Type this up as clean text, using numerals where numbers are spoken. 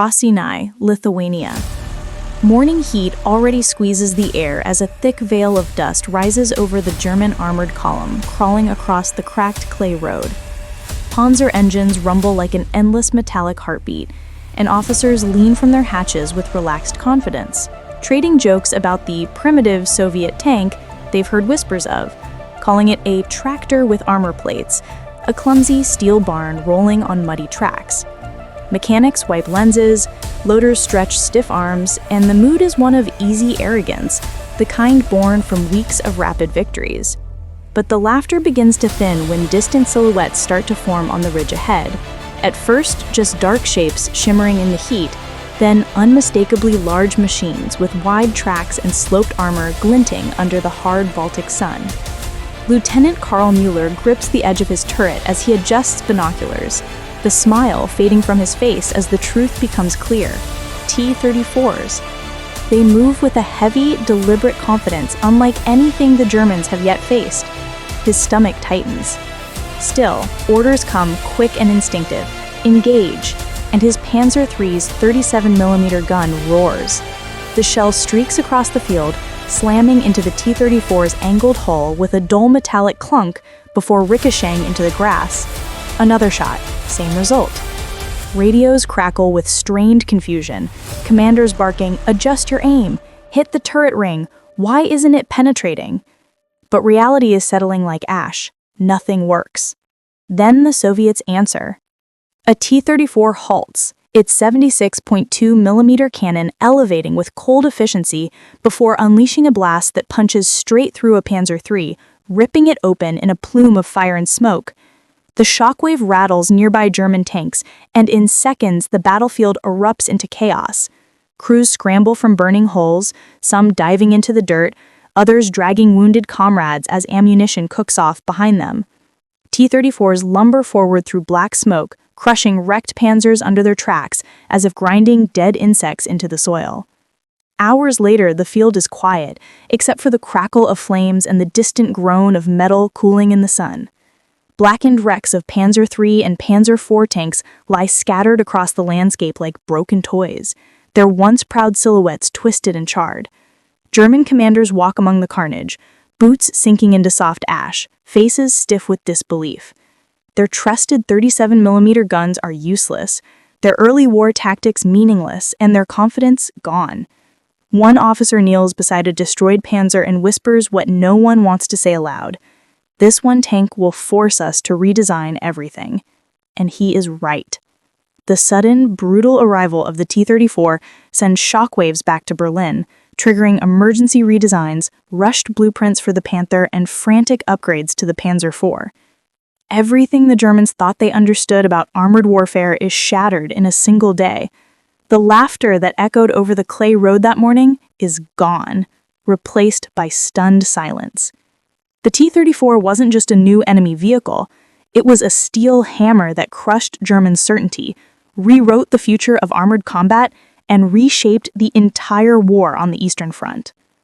Raseiniai, Lithuania. Morning heat already squeezes the air as a thick veil of dust rises over the German armored column, crawling across the cracked clay road. Panzer engines rumble like an endless metallic heartbeat, and officers lean from their hatches with relaxed confidence, trading jokes about the primitive Soviet tank they've heard whispers of, calling it a tractor with armor plates, a clumsy steel barn rolling on muddy tracks. Mechanics wipe lenses, loaders stretch stiff arms, and the mood is one of easy arrogance, the kind born from weeks of rapid victories. But the laughter begins to thin when distant silhouettes start to form on the ridge ahead. At first, just dark shapes shimmering in the heat, then unmistakably large machines with wide tracks and sloped armor glinting under the hard Baltic sun. Lieutenant Karl Mueller grips the edge of his turret as he adjusts binoculars, the smile fading from his face as the truth becomes clear. T-34s. They move with a heavy, deliberate confidence unlike anything the Germans have yet faced. His stomach tightens. Still, orders come quick and instinctive. Engage! And his Panzer III's 37mm gun roars. The shell streaks across the field, slamming into the T-34's angled hull with a dull metallic clunk before ricocheting into the grass. Another shot, same result. Radios crackle with strained confusion, commanders barking, "Adjust your aim, hit the turret ring, why isn't it penetrating?" But reality is settling like ash. Nothing works. Then the Soviets answer. A T-34 halts, its 76.2mm cannon elevating with cold efficiency before unleashing a blast that punches straight through a Panzer III, ripping it open in a plume of fire and smoke. The shockwave rattles nearby German tanks, and in seconds the battlefield erupts into chaos. Crews scramble from burning holes, some diving into the dirt, others dragging wounded comrades as ammunition cooks off behind them. T-34s lumber forward through black smoke, crushing wrecked panzers under their tracks as if grinding dead insects into the soil. Hours later, the field is quiet, except for the crackle of flames and the distant groan of metal cooling in the sun. Blackened wrecks of Panzer III and Panzer IV tanks lie scattered across the landscape like broken toys, their once proud silhouettes twisted and charred. German commanders walk among the carnage, boots sinking into soft ash, faces stiff with disbelief. Their trusted 37mm guns are useless, their early war tactics meaningless, and their confidence gone. One officer kneels beside a destroyed Panzer and whispers what no one wants to say aloud. This one tank will force us to redesign everything. And he is right. The sudden, brutal arrival of the T-34 sends shockwaves back to Berlin, triggering emergency redesigns, rushed blueprints for the Panther, and frantic upgrades to the Panzer IV. Everything the Germans thought they understood about armored warfare is shattered in a single day. The laughter that echoed over the clay road that morning is gone, replaced by stunned silence. The T-34 wasn't just a new enemy vehicle, it was a steel hammer that crushed German certainty, rewrote the future of armored combat, and reshaped the entire war on the Eastern Front.